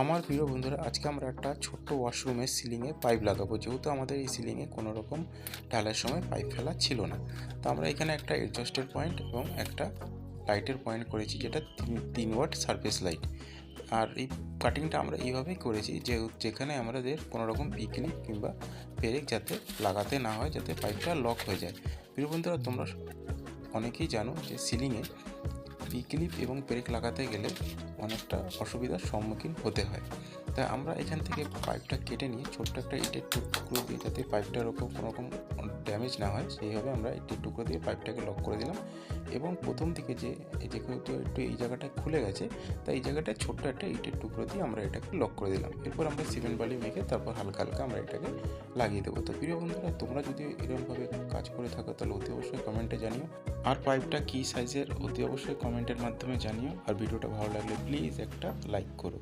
আমার প্রিয় বন্ধুরা, আজকে আমরা একটা ছোট্ট ওয়াশরুমের সিলিংয়ে পাইপ লাগাবো। যেহেতু আমাদের এই সিলিংয়ে কোনো রকম ঢালাইয়ের সময় পাইপ ফেলা ছিল না, তো আমরা এখানে একটা এডজাস্টের পয়েন্ট এবং একটা লাইটের পয়েন্ট করেছি, যেটা 3 ওয়াট সারফেস লাইট। আর এই কাটিংটা আমরা এইভাবেই করেছি যেখানে আমাদের কোনো রকম পিকলিপ কিংবা পেরেক যাতে লাগাতে না হয়, যাতে পাইপটা লক হয়ে যায়। প্রিয় বন্ধুরা, তোমরা অনেকেই জানো যে সিলিংয়ে ক্লিপ এবং পেরেক লাগাতে গেলে অনেকটা অসুবিধার সম্মুখীন হতে হয়। তাই আমরা এখান থেকে পাইপটা কেটে নিয়ে ছোট্ট একটা ইটের টুকরো দিয়ে, যাতে পাইপটার ওপর কোনো রকম ড্যামেজ না হয় সেইভাবে আমরা ইটের টুকরো দিয়ে পাইপটাকে লক করে দিলাম। এবং প্রথম দিকে যেহেতু একটু এই জায়গাটা খুলে গেছে, তাই এই জায়গাটায় ছোট্ট একটা ইটের টুকরো দিয়ে আমরা এটাকে লক করে দিলাম। এরপর আমরা সিমেন্ট বালি মেখে তারপর হালকা হালকা আমরা এটাকে লাগিয়ে দেবো। তো প্রিয় বন্ধুরা, তোমরা যদি এরকমভাবে কাজ করে থাকো তাহলে অতি অবশ্যই কমেন্টে জানিও। আর পাইপটা কী সাইজের অতি অবশ্যই কমেন্টের মাধ্যমে জানিও। আর ভিডিওটা ভালো লাগলে প্লিজ একটা লাইক করো।